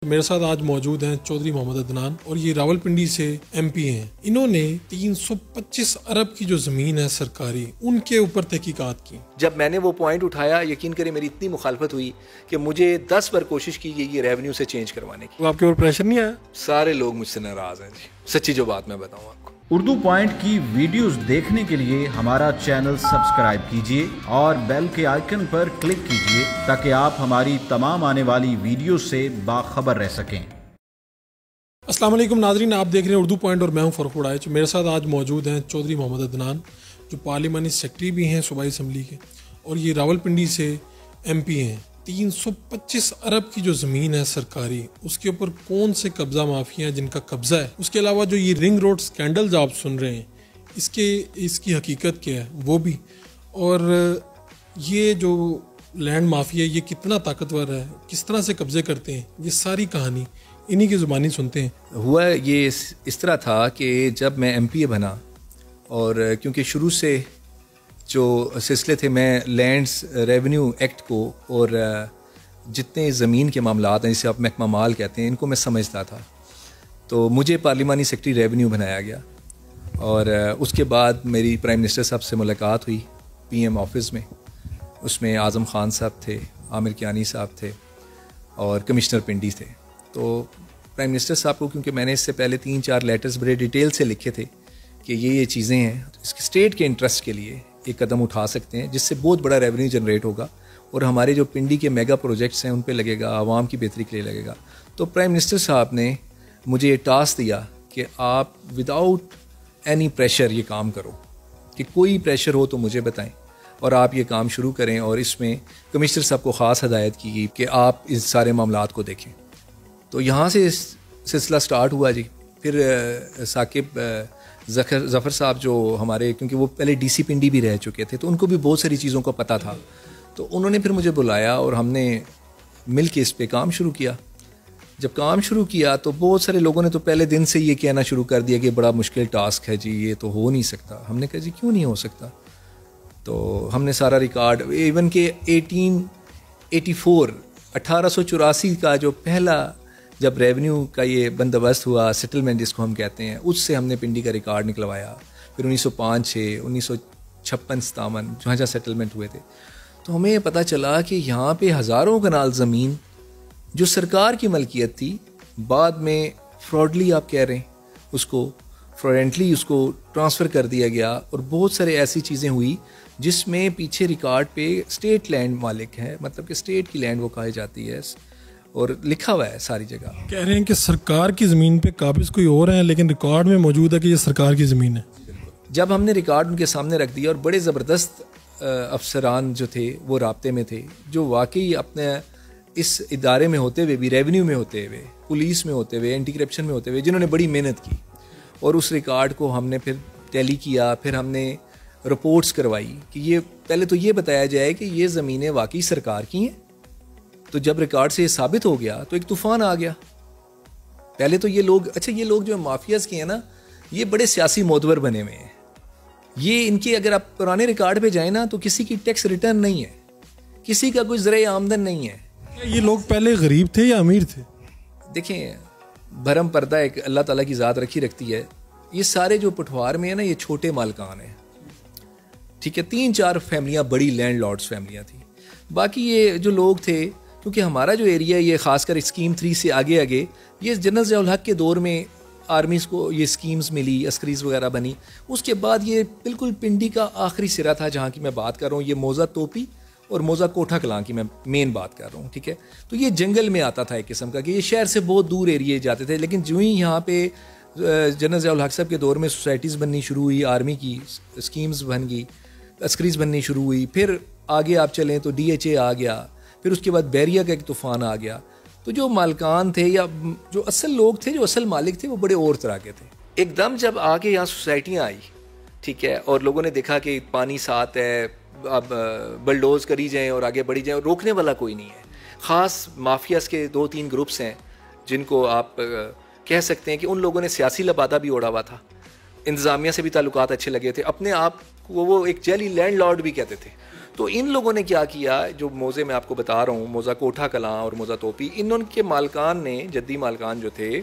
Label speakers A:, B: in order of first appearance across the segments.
A: मेरे साथ आज मौजूद हैं चौधरी मोहम्मद अदनान और ये रावलपिंडी से एमपी हैं। इन्होंने 325 अरब की जो ज़मीन है सरकारी, उनके ऊपर तहकीकात की।
B: जब मैंने वो पॉइंट उठाया, यकीन करें मेरी इतनी मुखालफत हुई कि मुझे 10 बार कोशिश की गई ये रेवेन्यू से चेंज करवाने की।
A: तो आपके ऊपर प्रेशर नहीं आया?
B: सारे लोग मुझसे नाराज़ हैं जी, सच्ची जो बात मैं बताऊँ आपको।
C: उर्दू पॉइंट की वीडियोस देखने के लिए हमारा चैनल सब्सक्राइब कीजिए और बेल के आइकन पर क्लिक कीजिए ताकि आप हमारी तमाम आने वाली वीडियो से बाखबर रह सकें।
A: अस्सलाम वालेकुम नाजरीन, आप देख रहे हैं उर्दू पॉइंट और मैं हूं फ़रूख उड़ाइच। मेरे साथ आज मौजूद हैं चौधरी मोहम्मद अदनान, जो पार्लिमानी सेक्रेटरी भी हैं सूबाई असम्बली के, और ये रावलपिंडी से एमपी हैं। 325 अरब की जो ज़मीन है सरकारी, उसके ऊपर कौन से कब्ज़ा माफिया जिनका कब्ज़ा है। उसके अलावा जो ये रिंग रोड स्कैंडल्स आप सुन रहे हैं, इसकी हकीकत क्या है वो भी, और ये जो लैंड माफिया ये कितना ताकतवर है, किस तरह से कब्ज़े करते हैं, ये सारी कहानी इन्हीं की ज़ुबानी सुनते हैं।
B: हुआ ये इस तरह था कि जब मैं एमपीए बना, और क्योंकि शुरू से जो सिलसिले थे, मैं लैंड्स रेवेन्यू एक्ट को और जितने ज़मीन के मामलात हैं जिसे आप महकमा माल कहते हैं, इनको मैं समझता था। तो मुझे पार्लिमानी सेक्रेटरी रेवेन्यू बनाया गया, और उसके बाद मेरी प्राइम मिनिस्टर साहब से मुलाकात हुई पीएम ऑफिस में। उसमें आज़म खान साहब थे, आमिर कियानी साहब थे, और कमिश्नर पिंडी थे। तो प्राइम मिनिस्टर साहब को, क्योंकि मैंने इससे पहले 3-4 लेटर्स बड़े डिटेल से लिखे थे कि ये चीज़ें हैं, इसके स्टेट के इंटरेस्ट के लिए एक कदम उठा सकते हैं जिससे बहुत बड़ा रेवेन्यू जनरेट होगा और हमारे जो पिंडी के मेगा प्रोजेक्ट्स हैं उन पे लगेगा, आवाम की बेहतरी के लिए लगेगा। तो प्राइम मिनिस्टर साहब ने मुझे ये टास्क दिया कि आप विदाउट एनी प्रेशर ये काम करो, कि कोई प्रेशर हो तो मुझे बताएं और आप ये काम शुरू करें। और इसमें कमिश्नर साहब को ख़ास हदायत की गई कि आप इस सारे मामलात को देखें। तो यहाँ से सिलसिला स्टार्ट हुआ जी। फिर साकिब ज़फ़र साहब जो हमारे, क्योंकि वो पहले डीसी पिंडी भी रह चुके थे, तो उनको भी बहुत सारी चीज़ों का पता था। तो उन्होंने फिर मुझे बुलाया और हमने मिल के इस पे काम शुरू किया। जब काम शुरू किया तो बहुत सारे लोगों ने तो पहले दिन से ये कहना शुरू कर दिया कि बड़ा मुश्किल टास्क है जी, ये तो हो नहीं सकता। हमने कहा जी क्यों नहीं हो सकता। तो हमने सारा रिकॉर्ड, इवन के 1884 का जो पहला जब रेवेन्यू का ये बंदोबस्त हुआ, सेटलमेंट जिसको हम कहते हैं, उससे हमने पिंडी का रिकॉर्ड निकलवाया। फिर 1905-6, 1956-57 जहाँ सेटलमेंट हुए थे, तो हमें पता चला कि यहाँ पे हज़ारों कनाल ज़मीन जो सरकार की मलकियत थी, बाद में फ्रॉडली आप कह रहे हैं उसको, फ्रॉडेंटली उसको ट्रांसफ़र कर दिया गया। और बहुत सारे ऐसी चीज़ें हुई जिसमें पीछे रिकॉर्ड पे स्टेट लैंड मालिक है, मतलब कि स्टेट की लैंड वो कही जाती है, और लिखा हुआ है सारी जगह।
A: कह रहे हैं कि सरकार की ज़मीन पे काबिज कोई और है, लेकिन रिकॉर्ड में मौजूद है कि ये सरकार की ज़मीन है।
B: जब हमने रिकॉर्ड उनके सामने रख दिया, और बड़े ज़बरदस्त अफसरान जो थे वो राब्ते में थे, जो वाकई अपने इस इदारे में होते हुए भी, रेवेन्यू में होते हुए, पुलिस में होते हुए, एंटी करप्शन में होते हुए, जिन्होंने बड़ी मेहनत की। और उस रिकॉर्ड को हमने फिर टैली किया, फिर हमने रिपोर्ट्स करवाई कि ये पहले तो ये बताया जाए कि ये ज़मीनें वाकई सरकार की हैं। तो जब रिकॉर्ड से ये साबित हो गया तो एक तूफ़ान आ गया। पहले तो ये लोग, अच्छा ये लोग जो माफियाज के हैं ना, ये बड़े सियासी मोतबर बने हुए हैं। ये इनके, अगर आप पुराने रिकॉर्ड पे जाए ना, तो किसी की टैक्स रिटर्न नहीं है, किसी का कोई ज़राए आमदन नहीं है।
A: ये लोग पहले गरीब थे या अमीर थे?
B: देखें, भरम पर्दा एक अल्लाह ताला की ज़ात रखती है। ये सारे जो पठवार में है ना, ये छोटे मालकान हैं, ठीक है। 3-4 फैमिलियाँ बड़ी लैंड लॉर्ड्स फैमिलियाँ थी। बाकी ये जो लोग थे, क्योंकि हमारा जो एरिया, ये खासकर स्कीम 3 से आगे ये जनरल ज़ियाउल हक के दौर में आर्मीज़ को ये स्कीम्स मिली, अस्करीज़ वगैरह बनी। उसके बाद ये बिल्कुल पिंडी का आखिरी सिरा था जहाँ की मैं बात कर रहा हूँ। ये मौज़ा तोपी और मौज़ा कोठा कलां की मैं मेन बात कर रहा हूँ, ठीक है। तो ये जंगल में आता था एक किस्म का, कि ये शहर से बहुत दूर एरिए जाते थे। लेकिन जो ही यहाँ पे जनरल ज़ियाउल हक साहब के दौर में सोसाइटीज़ बननी शुरू हुई, आर्मी की स्कीम्स बन गई, अस्करीज़ बननी शुरू हुई, फिर आगे आप चलें तो DHA आ गया, फिर उसके बाद बैरिया का एक तूफ़ान आ गया। तो जो मालकान थे, या जो असल लोग थे, जो असल मालिक थे, वो बड़े और तरह के थे। एकदम जब आके यहाँ सोसाइटियाँ आई, ठीक है, और लोगों ने देखा कि पानी साथ है, अब बलडोज करी जाएँ और आगे बढ़ी जाएँ, रोकने वाला कोई नहीं है। ख़ास माफियाज़ के 2-3 ग्रुप्स हैं जिनको आप कह सकते हैं कि उन लोगों ने सियासी लबादा भी ओढ़ा हुआ था, इंतज़ामिया से भी ताल्लुकात अच्छे लगे थे, अपने आप को वो एक जेली लैंड लॉर्ड भी कहते थे। तो इन लोगों ने क्या किया, जो मोज़े मैं आपको बता रहा हूँ, मोज़ा कोठा कलां और मोज़ा तोपी, इनके मालकान ने, जद्दी मालकान जो थे,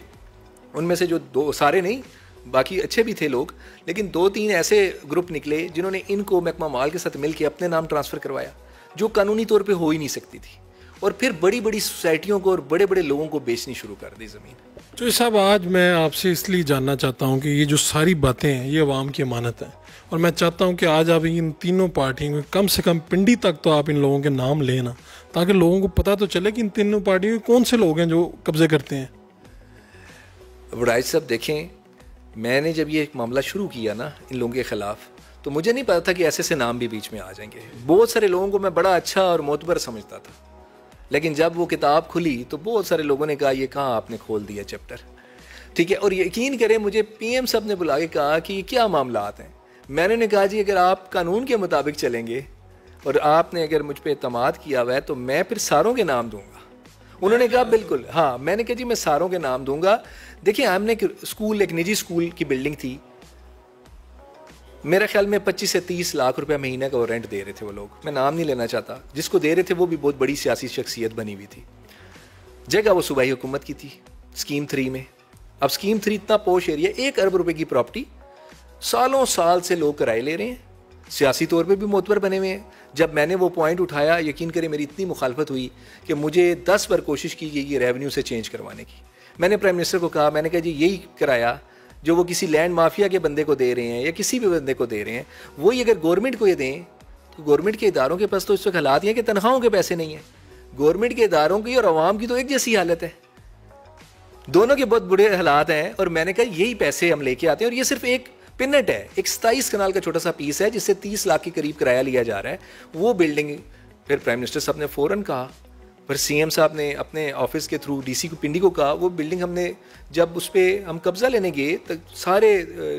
B: उनमें से जो दो, सारे नहीं, बाकी अच्छे भी थे लोग, लेकिन 2-3 ऐसे ग्रुप निकले जिन्होंने इनको महकमा माल के साथ मिलकर अपने नाम ट्रांसफ़र करवाया, जो कानूनी तौर पे हो ही नहीं सकती थी, और फिर बड़ी बड़ी सोसाइटियों को और बड़े बड़े लोगों को बेचनी शुरू कर दी ज़मीन।
A: तो साहब, आज मैं आपसे इसलिए जानना चाहता हूँ कि ये जो सारी बातें हैं ये अवाम की अमानत है, और मैं चाहता हूँ कि आज आप इन तीनों पार्टियों में कम से कम पिंडी तक तो आप इन लोगों के नाम लेना, ताकि लोगों को पता तो चले कि इन तीनों पार्टियों के कौन से लोग हैं जो कब्जे करते हैं।
B: वड़ाइच साहब देखें, मैंने जब ये मामला शुरू किया ना इन लोगों के ख़िलाफ़, तो मुझे नहीं पता था कि ऐसे नाम भी बीच में आ जाएंगे। बहुत सारे लोगों को मैं बड़ा अच्छा और मोतबर समझता था, लेकिन जब वो किताब खुली तो बहुत सारे लोगों ने कहा ये कहाँ आपने खोल दिया चैप्टर, ठीक है। और यकीन करें, मुझे PM साहब ने बुला के कहा कि क्या मामला आते हैं। मैंने उन्हें कहा जी अगर आप कानून के मुताबिक चलेंगे और आपने अगर मुझ पर एतमाद किया हुआ है तो मैं फिर सारों के नाम दूंगा। उन्होंने कहा बिल्कुल, हाँ। मैंने कहा जी मैं सारों के नाम दूंगा। देखिए, हमने एक निजी स्कूल की बिल्डिंग थी, मेरे ख्याल में 25 से 30 लाख रुपए महीने का वो रेंट दे रहे थे वो लोग, मैं नाम नहीं लेना चाहता। जिसको दे रहे थे वो भी बहुत बड़ी सियासी शख्सियत बनी हुई थी। जगह वो सूबाई हुकूमत की थी, स्कीम 3 में। अब स्कीम 3 इतना पोश एरिया, 1 अरब रुपए की प्रॉपर्टी, सालों साल से लोग किराए ले रहे हैं, सियासी तौर पे भी मोतबर बने हुए हैं। जब मैंने वो पॉइंट उठाया, यकीन करें मेरी इतनी मुखालफत हुई कि मुझे 10 बार कोशिश की गई रेवेन्यू से चेंज करवाने की। मैंने प्राइम मिनिस्टर को कहा, मैंने कहा जी यही किराया जो वो किसी लैंड माफिया के बंदे को दे रहे हैं या किसी भी बंदे को दे रहे हैं, वही अगर गवर्नमेंट को ये दें तो गवर्नमेंट के इदारों के पास तो इस वक्त हालात हैं कि तनख्वाहों के पैसे नहीं हैं। गवर्नमेंट के इदारों की और आवाम की तो एक जैसी हालत है, दोनों के बहुत बुरे हालात हैं। और मैंने कहा यही पैसे हम लेके आते हैं, और ये सिर्फ एक पिनट है, एक 27 कनाल का छोटा सा पीस है जिससे 30 लाख के करीब किराया लिया जा रहा है। वो बिल्डिंग फिर प्राइम मिनिस्टर साहब ने फ़ौरन कहा, फिर CM साहब ने अपने ऑफिस के थ्रू DC को, पिंडी को कहा। वो बिल्डिंग हमने जब उस पर हम कब्ज़ा लेने गए तो सारे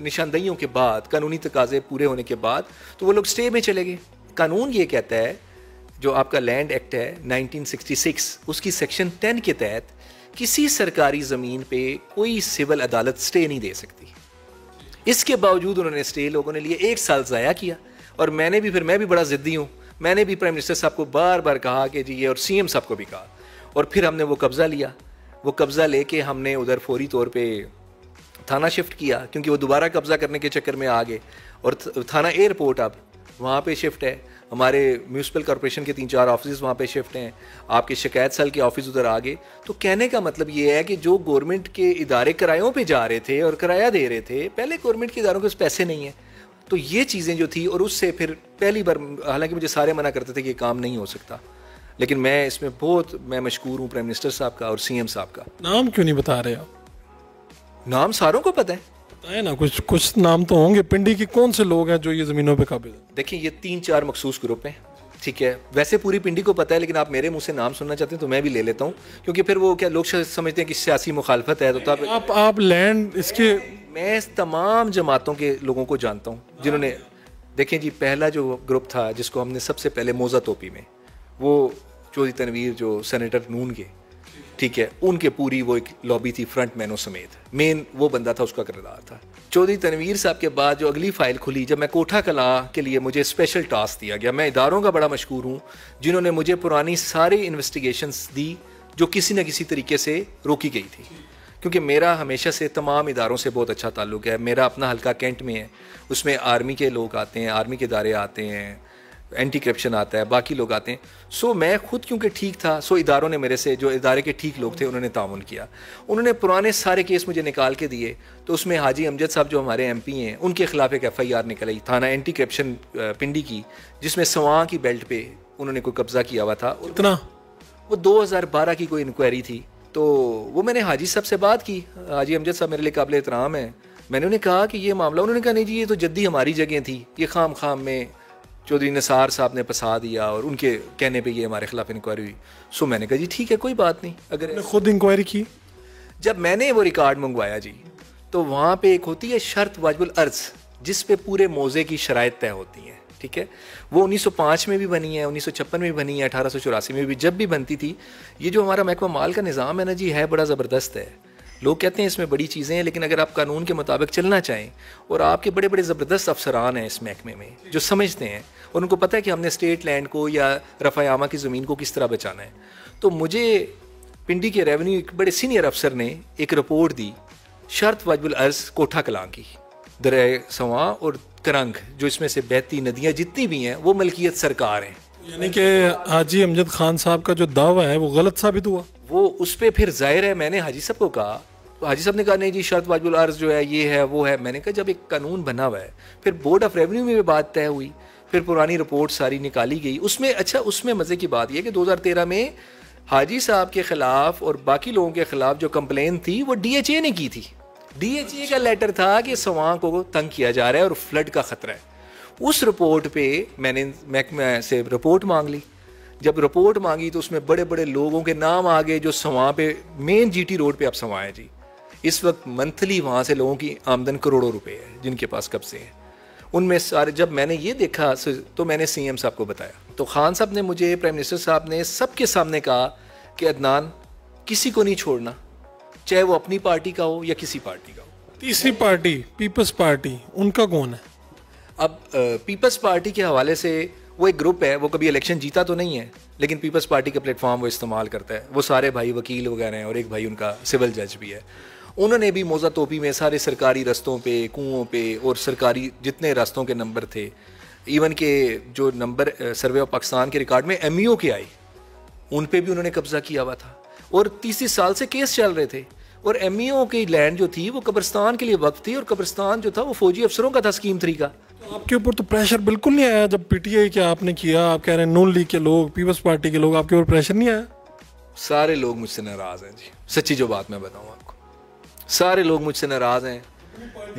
B: निशानदहियों के बाद, कानूनी तकाजे पूरे होने के बाद, तो वो लोग स्टे में चले गए। कानून ये कहता है, जो आपका लैंड एक्ट है 1966, उसकी सेक्शन 10 के तहत किसी सरकारी ज़मीन पे कोई सिविल अदालत स्टे नहीं दे सकती। इसके बावजूद उन्होंने स्टे लोगों ने लिए, 1 साल ज़ाया किया। और मैं भी बड़ा ज़िद्दी हूँ, मैंने भी प्राइम मिनिस्टर साहब को बार बार कहा कि जी ये, और CM साहब को भी कहा। और फिर हमने वो कब्ज़ा लिया। वो कब्ज़ा लेके हमने उधर फौरी तौर पे थाना शिफ्ट किया, क्योंकि वो दोबारा कब्ज़ा करने के चक्कर में आ गए। और थाना एयरपोर्ट अब वहाँ पे शिफ्ट है, हमारे म्यूनसिपल कॉर्पोरेशन के 3-4 ऑफिस वहाँ पे शिफ्ट हैं, आपके शिकायत सेल के ऑफिस उधर आ गए। तो कहने का मतलब ये है कि जो गवर्नमेंट के इदारे किरायों पे जा रहे थे और किराया दे रहे थे, पहले गवर्नमेंट के इदारों के पास पैसे नहीं हैं। तो ये चीज़ें जो थी, और उससे फिर पहली बार, हालांकि मुझे सारे मना करते थे कि ये काम नहीं हो सकता, लेकिन मैं इसमें मैं मशकूर हूँ प्राइम मिनिस्टर साहब का और CM साहब का।
A: नाम क्यों नहीं बता रहे आप?
B: नाम सारों को पता है,
A: बताए ना, कुछ नाम तो होंगे। पिंडी के कौन से लोग हैं जो ये ज़मीनों पे काबिल हैं?
B: देखिए, ये 3-4 मखसूस ग्रुप हैं, ठीक है। वैसे पूरी पिंडी को पता है, लेकिन आप मेरे मुंह से नाम सुनना चाहते हैं तो मैं भी ले लेता हूँ, क्योंकि फिर वो क्या लोग समझते हैं कि सियासी मुखालफत है। तो तब
A: आप लैंड इसके, मैं
B: तमाम जमातों के लोगों को जानता हूँ जिन्होंने, देखें जी, पहला जो ग्रुप था जिसको हमने सबसे पहले मोज़ा तोपी में, वो चौधरी तनवीर जो सेनेटर नून के, ठीक है, उनके पूरी वो एक लॉबी थी फ्रंट मैनों समेत, मेन वो बंदा था, उसका किरदार था। चौधरी तनवीर साहब के बाद जो अगली फाइल खुली, जब मैं कोठा कलां के लिए मुझे स्पेशल टास्क दिया गया, मैं इदारों का बड़ा मशकूर हूँ जिन्होंने मुझे पुरानी सारी इन्वेस्टिगेशंस दी जो किसी न किसी तरीके से रोकी गई थी, क्योंकि मेरा हमेशा से तमाम इदारों से बहुत अच्छा ताल्लुक़ है। मेरा अपना हल्का कैंट में है, उसमें आर्मी के लोग आते हैं, आर्मी के इदारे आते हैं, एंटी करप्शन आता है, बाकी लोग आते हैं। सो मैं खुद क्योंकि ठीक था, सो इदारों ने मेरे से, जो इदारे के ठीक लोग थे, उन्होंने ताउन किया। उन्होंने पुराने सारे केस मुझे निकाल के दिए। तो उसमें हाजी अमजद साहब जो हमारे MP हैं, उनके खिलाफ एक FIR निकल आई थाना एंटी करप्शन पिंडी की, जिसमें सवां की बेल्ट पे उन्होंने कोई कब्जा किया हुआ था।
A: इतना
B: वो 2012 की कोई इंक्वायरी थी। तो वो मैंने हाजी साहब से बात की, हाजी अमजद साहब मेरे लिए काबिल एहतराम है। मैंने उन्हें कहा कि ये मामला, उन्होंने कहा नहीं जी ये तो जद्दी हमारी जगह थी, ये खाम में चौधरी निसार साहब ने फंसा दिया और उनके कहने पे ये हमारे खिलाफ इंक्वायरी हुई। सो मैंने कहा जी ठीक है, कोई बात नहीं। अगर
A: खुद इंक्वायरी की,
B: जब मैंने वो रिकॉर्ड मंगवाया जी, तो वहाँ पे एक होती है शर्त वाजिबुल अर्ज, जिस पे पूरे मौजे की शराइत तय होती हैं, ठीक है। वो 1905 में भी बनी है, 1956 में भी बनी है, 1884 में भी, जब भी बनती थी। ये जो हमारा महकमा माल का निज़ाम है ना जी, है बड़ा ज़बरदस्त है। लोग कहते हैं इसमें बड़ी चीज़ें हैं, लेकिन अगर आप कानून के मुताबिक चलना चाहें और आपके बड़े बड़े ज़बरदस्त अफसरान हैं इस महकमे में जो समझते हैं और उनको पता है कि हमने स्टेट लैंड को या रफ़ायामा की ज़मीन को किस तरह बचाना है, तो मुझे पिंडी के रेवेन्यू एक बड़े सीनियर अफसर ने एक रिपोर्ट दी शर्त वाजिबुल अर्ज़ कोठा कलां की, दरिया सवां और करंग जो इसमें से बहती नदियाँ जितनी भी हैं वो मलकियत सरकार हैं।
A: यानी कि हाजी अमजद खान साहब का जो दावा है वो गलत साबित हुआ।
B: वो उस पर फिर जाहिर है मैंने हाजी साहब को कहा, तो हाजी साहब ने कहा नहीं जी शर्त वाजिबुल अर्ज़ जो है ये है वो है। मैंने कहा जब एक कानून बना हुआ है, फिर बोर्ड ऑफ रेवेन्यू में भी बात तय हुई, फिर पुरानी रिपोर्ट सारी निकाली गई उसमें। अच्छा, उसमें मज़े की बात यह कि 2013 में हाजी साहब के ख़िलाफ़ और बाकी लोगों के ख़िलाफ़ जो कंप्लेन थी वो DHA ने की थी। DHA का लेटर था कि सवां को तंग किया जा रहा है और फ्लड का ख़तरा है। उस रिपोर्ट पे मैंने महकमे से रिपोर्ट मांग ली। जब रिपोर्ट मांगी तो उसमें बड़े बड़े लोगों के नाम आ गए जो सवां पे मेन GT रोड पे अब सवां है जी। इस वक्त मंथली वहाँ से लोगों की आमदन करोड़ों रुपए है जिनके पास कब्जे हैं। उनमें सारे जब मैंने ये देखा तो मैंने CM साहब को बताया, तो खान साहब ने मुझे, प्राइम मिनिस्टर साहब ने सबके सामने कहा कि अदनान किसी को नहीं छोड़ना, चाहे वो अपनी पार्टी का हो या किसी पार्टी का हो।
A: तीसरी पार्टी पीपल्स पार्टी, उनका कौन है?
B: अब पीपल्स पार्टी के हवाले से वो एक ग्रुप है, वो कभी इलेक्शन जीता तो नहीं है लेकिन पीपल्स पार्टी का प्लेटफॉर्म वो इस्तेमाल करता है। वो सारे भाई वकील वगैरह हैं और एक भाई उनका सिविल जज भी है। उन्होंने भी मौजा तोपी में सारे सरकारी रस्तों पे, कुओं पे और सरकारी जितने रास्तों के नंबर थे, इवन के जो नंबर सर्वे ऑफ पाकिस्तान के रिकॉर्ड में MEO के आई, उन पे भी उन्होंने कब्जा किया हुआ था और 30 साल से केस चल रहे थे। और MEO की लैंड जो थी वो कब्रिस्तान के लिए वक्त थी और कब्रिस्तान जो था वो फौजी अफसरों का था स्कीम 3 का।
A: तो आपके ऊपर तो प्रेशर बिल्कुल नहीं आया जब PTI क्या आपने किया? आप कह रहे हैं नून लीग के लोग, पीपल्स पार्टी के लोग, आपके ऊपर प्रेशर नहीं आया?
B: सारे लोग मुझसे नाराज हैं जी, सच्ची जो बात मैं बताऊं आपको, सारे लोग मुझसे नाराज हैं।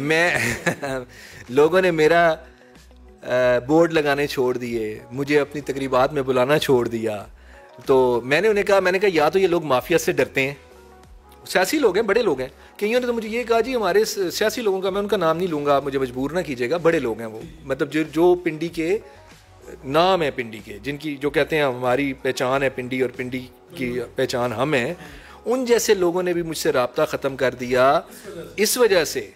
B: मैं लोगों ने मेरा बोर्ड लगाने छोड़ दिए, मुझे अपनी तकरीबात में बुलाना छोड़ दिया। तो मैंने कहा या तो ये लोग माफिया से डरते हैं, सियासी लोग हैं, बड़े लोग हैं। कईयों ने तो मुझे ये कहा जी हमारे सियासी लोगों का, मैं उनका नाम नहीं लूँगा, आप मुझे मजबूर ना कीजिएगा, बड़े लोग हैं वो, मतलब जो पिंडी के नाम है, पिंडी के जिनकी जो कहते हैं हमारी पहचान है पिंडी और पिंडी की पहचान हम हैं, उन जैसे लोगों ने भी मुझसे रब्ता ख़त्म कर दिया इस वजह से।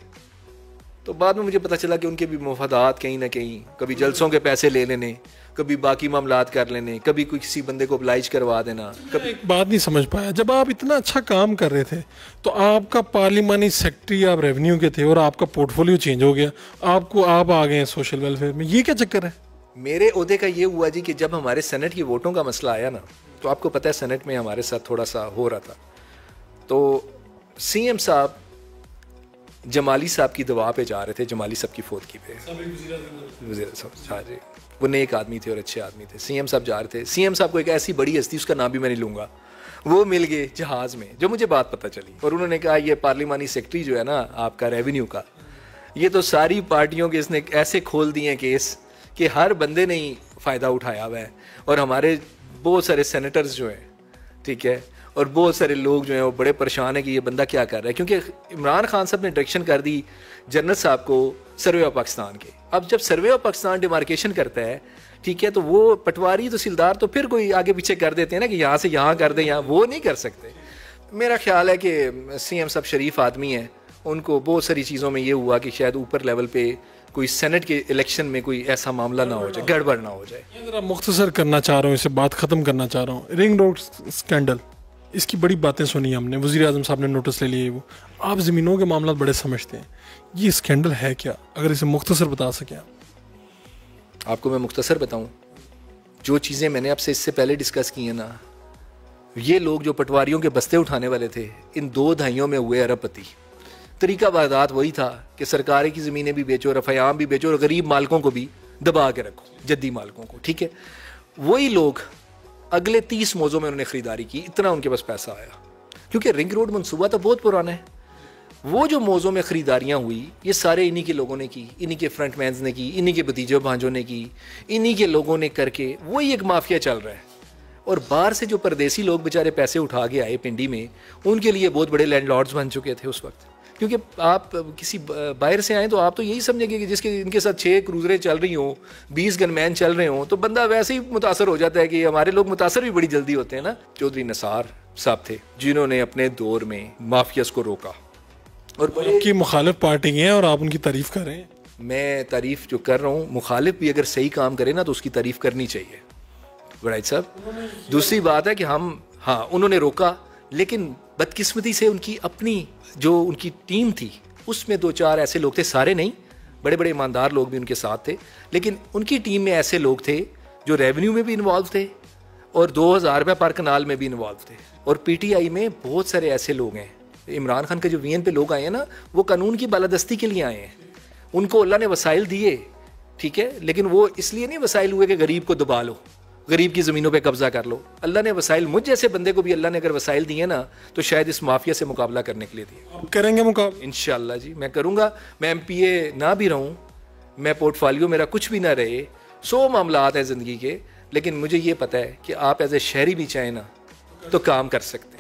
B: तो बाद में मुझे पता चला कि उनके भी मफादात कहीं ना कहीं, कभी जलसों के पैसे ले लेने, कभी बाकी मामलात कर लेने, कभी कोई किसी बंदे को oblige करवा देना।
A: कभी एक बात नहीं समझ पाया, जब आप इतना अच्छा काम कर रहे थे तो आपका पार्लिमानी सेक्रेटरी आप रेवेन्यू के थे और आपका पोर्टफोलियो चेंज हो गया, आप आ गए हैं सोशल वेलफेयर में, ये क्या चक्कर है?
B: मेरे ओहदे का ये हुआ जी कि जब हमारे सेनेट की वोटों का मसला आया ना, तो आपको पता है सेनेट में हमारे साथ थोड़ा सा हो रहा था, तो CM साहब जमाली साहब की दवा पे जा रहे थे, जमाली साहब की फौतगी पे, वज़ीर साहब, हाँ जी, वो नेक आदमी थे और अच्छे आदमी थे। CM साहब जा रहे थे, CM साहब को एक ऐसी बड़ी हस्ती, उसका नाम भी मैं नहीं लूँगा, वो मिल गए जहाज़ में, जो मुझे बात पता चली, और उन्होंने कहा ये पार्लिमानी सेक्रेटरी जो है ना आपका रेवेन्यू का, ये तो सारी पार्टियों के इसने ऐसे खोल दिए केस कि हर बंदे ने ही फ़ायदा उठाया हुआ है, और हमारे बहुत सारे सेनेटर्स जो हैं, ठीक है, और बहुत सारे लोग जो हैं वो बड़े परेशान हैं कि ये बंदा क्या कर रहा है, क्योंकि इमरान खान साहब ने डायरेक्शन कर दी जनरल साहब को सर्वे ऑफ पाकिस्तान के। अब जब सर्वे ऑफ पाकिस्तान डिमार्केशन करता है, ठीक है, तो वो पटवारी तहसीलदार तो फिर कोई आगे पीछे कर देते हैं ना कि यहाँ से यहाँ कर दें, यहाँ वो नहीं कर सकते। मेरा ख्याल है कि CM साहब शरीफ आदमी हैं, उनको बहुत सारी चीज़ों में ये हुआ कि शायद ऊपर लेवल पे कोई सेनेट के इलेक्शन में कोई ऐसा मामला ना हो जाए, गड़बड़ ना हो जाए।
A: ज़रा मुख्तसर करना चाह रहा हूँ, इसे बात ख़त्म करना चाह रहा हूँ। रिंग रोड स्कैंडल, इसकी बड़ी बातें सुनी हमने, वज़ीर आज़म साहब ने नोटिस ले लिए, वो आप ज़मीनों के मामला बड़े समझते हैं, ये स्कैंडल है क्या? अगर इसे मुख्तसर बता सकें आप।
B: आपको मैं मुख्तसर बताऊं, जो चीज़ें मैंने आपसे इससे पहले डिस्कस की हैं ना, ये लोग जो पटवारियों के बस्ते उठाने वाले थे, इन 2 दहाइयों में हुए अरबपति। तरीका वारदात वही था कि सरकारी की ज़मीनें भी बेचो, रफ़ायाम भी बेचो और गरीब मालकों को भी दबा के रखो, जद्दी मालकों को, ठीक है। वही लोग अगले 30 मौज़ों में उन्होंने ख़रीदारी की, इतना उनके पास पैसा आया, क्योंकि रिंग रोड मनसूबा तो बहुत पुराना है। वो जो मौज़ों में ख़रीदारियाँ हुई, ये सारे इन्हीं के लोगों ने की, इन्हीं के फ्रंटमैन्स ने की, इन्हीं के भतीजे भांजों ने की, इन्हीं के लोगों ने करके वही एक माफिया चल रहा है। और बाहर से जो परदेसी लोग बेचारे पैसे उठा के आए पिंडी में, उनके लिए बहुत बड़े लैंडलॉर्ड्स बन चुके थे उस वक्त। क्योंकि आप किसी बाहर से आए तो आप तो यही समझेंगे कि जिसके इनके साथ 6 क्रूजरें चल रही हों, 20 गनमैन चल रहे हों, तो बंदा वैसे ही मुतासर हो जाता है कि हमारे लोग मुतासर भी बड़ी जल्दी होते हैं ना। चौधरी निसार साहब थे जिन्होंने अपने दौर में माफियाज को रोका। और
A: आपकी मुखालिफ पार्टी है और आप उनकी तारीफ कर रहे हैं।
B: मैं तारीफ जो कर रहा हूँ, मुखालिफ भी अगर सही काम करे ना तो उसकी तारीफ करनी चाहिए वराइट साहब। दूसरी बात है कि हाँ उन्होंने रोका, लेकिन बदकिस्मती से उनकी अपनी जो उनकी टीम थी उसमें 2-4 ऐसे लोग थे, सारे नहीं, बड़े बड़े ईमानदार लोग भी उनके साथ थे, लेकिन उनकी टीम में ऐसे लोग थे जो रेवेन्यू में भी इन्वॉल्व थे और 2000 रुपये पर कनाल में भी इन्वॉल्व थे। और पीटीआई में बहुत सारे ऐसे लोग हैं, इमरान खान के जो वीएन पे लोग आए हैं ना, वो कानून की बालादस्ती के लिए आए हैं। उनको अल्लाह ने वसाइल दिए, ठीक है, लेकिन वो इसलिए नहीं वसाइल हुए कि गरीब को दबा लो, गरीब की ज़मीनों पे कब्जा कर लो। अल्लाह ने वसाइल, मुझ जैसे बंदे को भी अल्लाह ने अगर वसाइल दिए ना तो शायद इस माफिया से मुकाबला करने के लिए दिए।
A: आप करेंगे मुकाबला?
B: इंशाल्लाह जी मैं करूँगा। मैं एमपीए ना भी रहूँ, मैं पोर्टफोलियो मेरा कुछ भी ना रहे, 100 मामलात हैं ज़िंदगी के, लेकिन मुझे ये पता है कि आप एज ए शहरी भी चाहें ना तो काम कर सकते हैं।